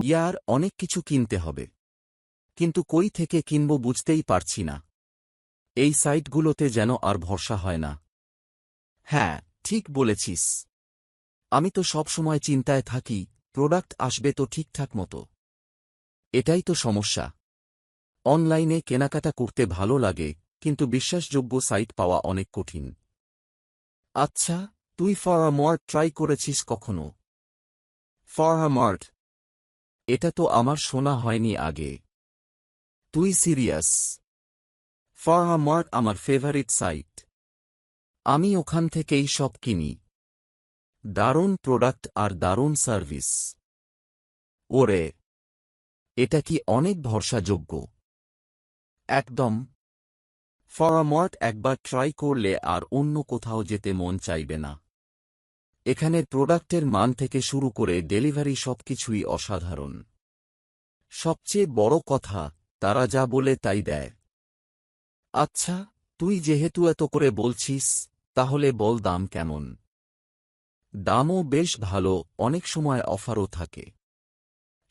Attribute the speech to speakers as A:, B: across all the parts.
A: ইয়ার অনেক কিছু কিনতে হবে, কিন্তু কই থেকে কিনব বুঝতেই পারছি না। এই সাইটগুলোতে যেন আর ভরসা হয় না। হ্যাঁ, ঠিক বলেছিস। আমি তো সব সময় চিন্তায় থাকি প্রোডাক্ট আসবে তো ঠিকঠাক মতো। এটাই তো সমস্যা। অনলাইনে কেনাকাটা করতে ভালো লাগে, কিন্তু বিশ্বাসযোগ্য সাইট পাওয়া অনেক কঠিন। আচ্ছা, তুই ফরমার্ট ট্রাই করেছিস কখনো? ফরমার্ট, এটা তো আমার শোনা হয়নি আগে। তুই সিরিয়াস? ফরমার্ট আমার ফেভারিট সাইট। আমি ওখান থেকেই সব কিনি। দারুণ প্রোডাক্ট আর দারুণ সার্ভিস। ওরে, এটা কি অনেক ভরসাযোগ্য? একদম। ফরমার্ট একবার ট্রাই করলে আর অন্য কোথাও যেতে মন চাইবে না। এখানের প্রোডাক্টের মান থেকে শুরু করে ডেলিভারি সবকিছুই অসাধারণ। সবচেয়ে বড় কথা, তারা যা বলে তাই দেয়। আচ্ছা, তুই যেহেতু এত করে বলছিস, তাহলে বল দাম কেমন? দামও বেশ ভালো, অনেক সময় অফারও থাকে।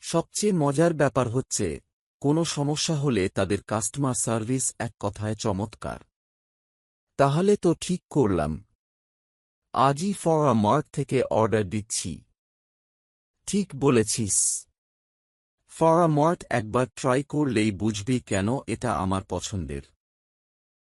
A: সবচেয়ে মজার ব্যাপার হচ্ছে, কোনো সমস্যা হলে তাদের কাস্টমার সার্ভিস এক কথায় চমৎকার। তাহলে তো ঠিক করলাম। আজই ফরমার্ট থেকে অর্ডার দিচ্ছি। ঠিক বলেছিস। ফরমার্ট একবার ট্রাই করলেই বুঝবি কেন এটা আমার পছন্দের।